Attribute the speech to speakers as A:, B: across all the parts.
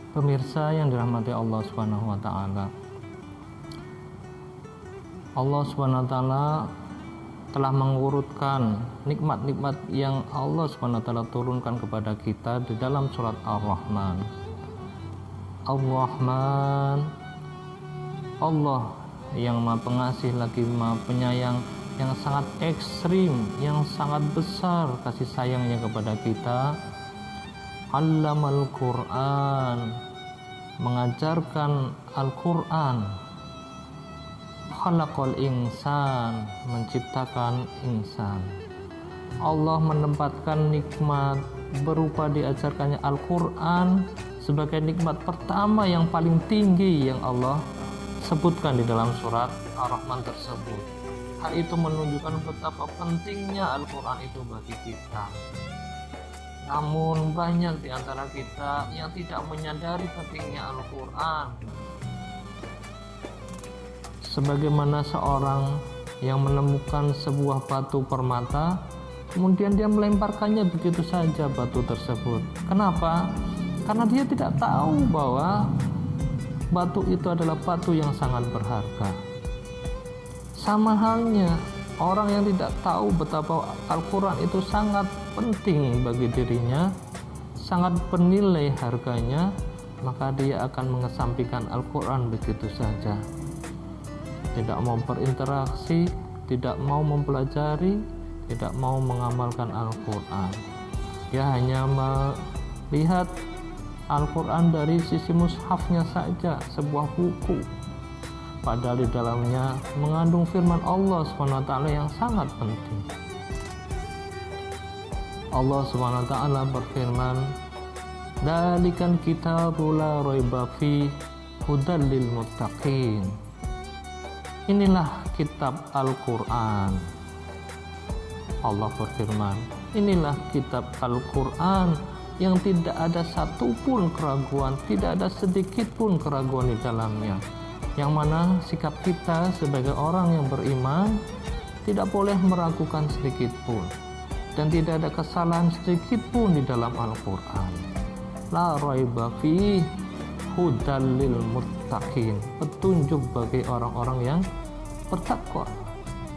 A: Pemirsa yang dirahmati Allah Subhanahu wa taala. Allah Subhanahu wa taala telah mengurutkan nikmat-nikmat yang Allah Subhanahu wa taala turunkan kepada kita di dalam surat Ar-Rahman. Ar-Rahman, Allah yang Maha Pengasih lagi Maha Penyayang, yang sangat ekstrim, yang sangat besar kasih sayangnya kepada kita. Allamal Quran, mengajarkan Al-Quran. Khalaqal insan, menciptakan insan. Allah menempatkan nikmat berupa diajarkannya Al-Quran sebagai nikmat pertama yang paling tinggi yang Allah sebutkan di dalam surat Ar-Rahman tersebut. Hal itu menunjukkan betapa pentingnya Al-Quran itu bagi kita. Namun banyak di antara kita yang tidak menyadari pentingnya Al-Quran. Sebagaimana seorang yang menemukan sebuah batu permata, kemudian dia melemparkannya begitu saja batu tersebut. Kenapa? Karena dia tidak tahu bahwa batu itu adalah batu yang sangat berharga. Sama halnya, orang yang tidak tahu betapa Al-Quran itu sangat penting bagi dirinya, sangat bernilai harganya, maka dia akan mengesampingkan Al-Quran begitu saja. Tidak mau berinteraksi, tidak mau mempelajari, tidak mau mengamalkan Al-Quran. Dia hanya melihat Al-Quran dari sisi mushafnya saja, sebuah buku. Padahal di dalamnya mengandung firman Allah SWT yang sangat penting. Allah SWT berfirman, "Dzalikal kitabu la raiba fi hudal lil muttaqin." Inilah kitab Al-Quran. Allah berfirman, inilah kitab Al-Quran yang tidak ada satupun keraguan, tidak ada sedikit pun keraguan di dalamnya. Yang mana sikap kita sebagai orang yang beriman tidak boleh meragukan sedikit pun, dan tidak ada kesalahan sedikit pun di dalam Al-Quran. La raiba fi hudal lil muttaqin, petunjuk bagi orang-orang yang bertakwa,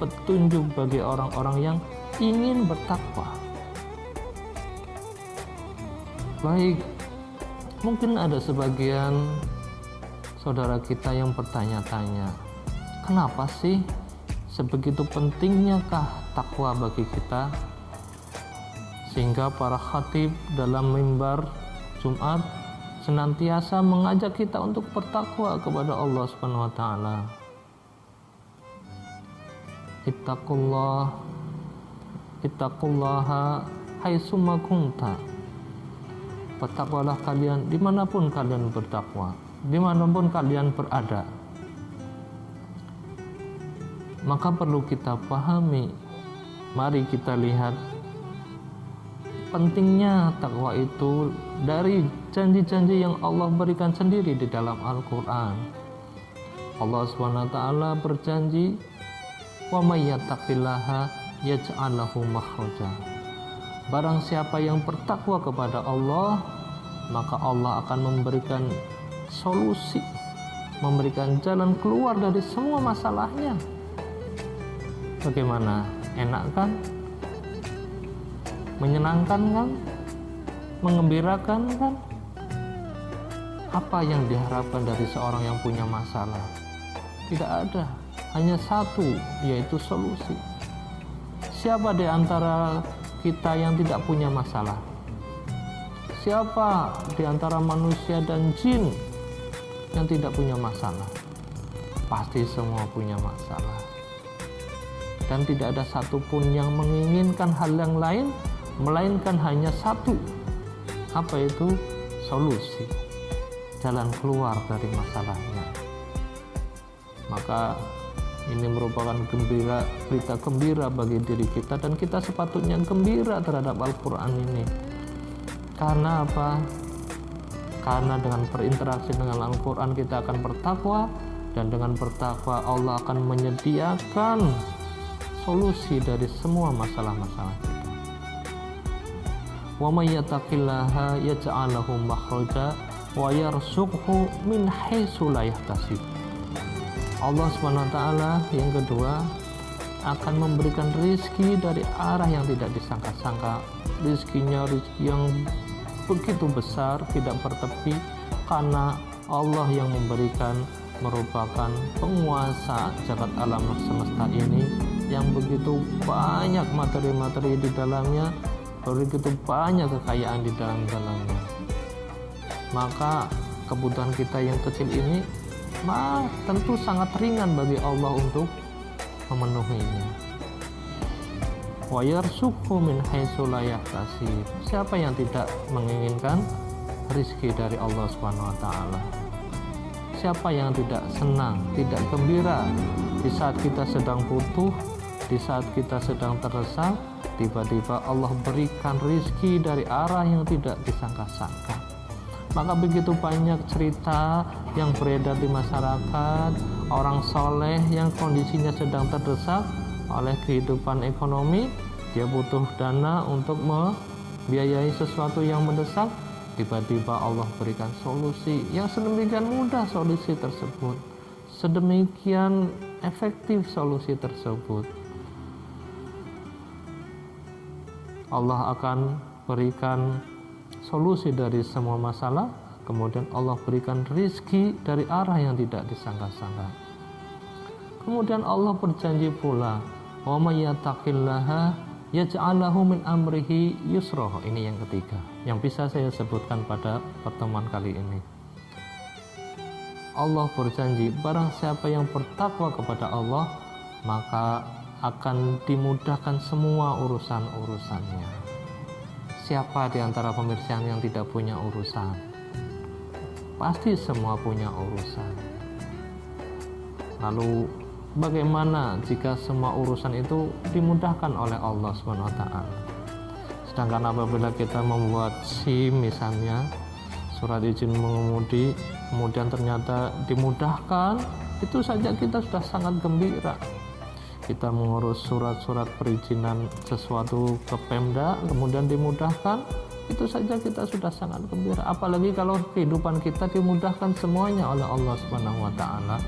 A: petunjuk bagi orang-orang yang ingin bertakwa. Baik, mungkin ada sebagian saudara kita yang bertanya-tanya, kenapa sih sebegitu pentingnyakah takwa bagi kita, sehingga para khatib dalam mimbar Jumat senantiasa mengajak kita untuk bertakwa kepada Allah Subhanahu wa taala. Ittaqullaha haitsuma kunta. Bertakwalah kalian dimanapun kalian bertakwa, dimanapun kalian berada. Maka perlu kita pahami, mari kita lihat pentingnya takwa itu dari janji-janji yang Allah berikan sendiri di dalam Al-Quran. Allah SWT berjanji, wa may yattaqillaha yaj'al lahu makhraja. Barang siapa yang bertakwa kepada Allah, maka Allah akan memberikan solusi, memberikan jalan keluar dari semua masalahnya. Bagaimana? Enak kan? Menyenangkan kan? Mengembirakan kan? Apa yang diharapkan dari seorang yang punya masalah? Tidak ada, hanya satu, yaitu solusi. Siapa di antara kita yang tidak punya masalah? Siapa di antara manusia dan jin yang tidak punya masalah? Pasti semua punya masalah. Dan tidak ada satupun yang menginginkan hal yang lain, melainkan hanya satu. Apa itu? Solusi, jalan keluar dari masalahnya. Maka ini merupakan berita gembira bagi diri kita, dan kita sepatutnya gembira terhadap Al-Quran ini. Karena apa? Karena dengan berinteraksi dengan Al-Quran kita akan bertakwa, dan dengan bertakwa Allah akan menyediakan solusi dari semua masalah-masalah kita. Wa may yattaqillaha yaj'al lahu makhraja wa yarzuqhu min haitsu la yahtasib. Allah SWT yang kedua akan memberikan rizki dari arah yang tidak disangka-sangka. Rizkinya rizki yang begitu besar, tidak bertepi, karena Allah yang memberikan, merupakan penguasa jagat alam semesta ini yang begitu banyak materi-materi di dalamnya, begitu banyak kekayaan di dalamnya. Maka kebutuhan kita yang kecil ini tentu sangat ringan bagi Allah untuk memenuhinya. Wa yarzuqhu min haitsu la yahtasib. Siapa yang tidak menginginkan rizki dari Allah Subhanahu wa taala? Siapa yang tidak senang, tidak gembira di saat kita sedang butuh, di saat kita sedang terdesak, tiba-tiba Allah berikan rizki dari arah yang tidak disangka-sangka. Maka begitu banyak cerita yang beredar di masyarakat, orang soleh yang kondisinya sedang terdesak oleh kehidupan ekonomi, dia butuh dana untuk membiayai sesuatu yang mendesak, tiba-tiba Allah berikan solusi yang sedemikian mudah, solusi tersebut sedemikian efektif, solusi tersebut Allah akan berikan solusi dari semua masalah. Kemudian Allah berikan rizki dari arah yang tidak disangka-sangka. Kemudian Allah berjanji pula, wa may yattaqillaha yaj'al lahu min amrihi yusra. Ini yang ketiga yang bisa saya sebutkan pada pertemuan kali ini. Allah berjanji, barang siapa yang bertakwa kepada Allah, maka akan dimudahkan semua urusan-urusannya. Siapa di antara pemirsa yang tidak punya urusan? Pasti semua punya urusan. Lalu bagaimana jika semua urusan itu dimudahkan oleh Allah SWT? Sedangkan apabila kita membuat SIM misalnya, surat izin mengemudi, kemudian ternyata dimudahkan, itu saja kita sudah sangat gembira. Kita mengurus surat-surat perizinan sesuatu ke Pemda, kemudian dimudahkan, itu saja kita sudah sangat gembira. Apalagi kalau kehidupan kita dimudahkan semuanya oleh Allah Subhanahu wa taala.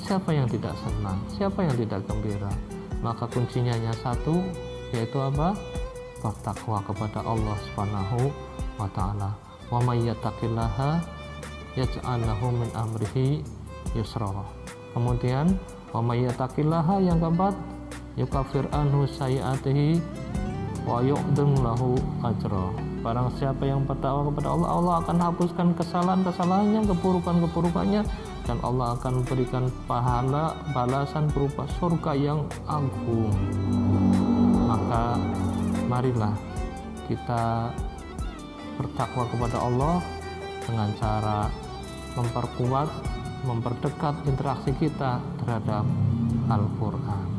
A: Siapa yang tidak senang? Siapa yang tidak gembira? Maka kuncinya hanya satu, yaitu apa? Bertakwa kepada Allah Subhanahu wa taala. Wa may yattaqillaha yaj'al lahu min amrihi yusra. Kemudian wa may yattaqillaha yang keempat, yukaffir anhu sayiatihi wa yu'dhim lahu ajra. Barang siapa yang bertakwa kepada Allah, Allah akan hapuskan kesalahan-kesalahannya, keburukan-keburukannya, dan Allah akan berikan pahala balasan berupa surga yang agung. Maka marilah kita bertakwa kepada Allah dengan cara memperkuat, memperdekat interaksi kita terhadap Al-Quran.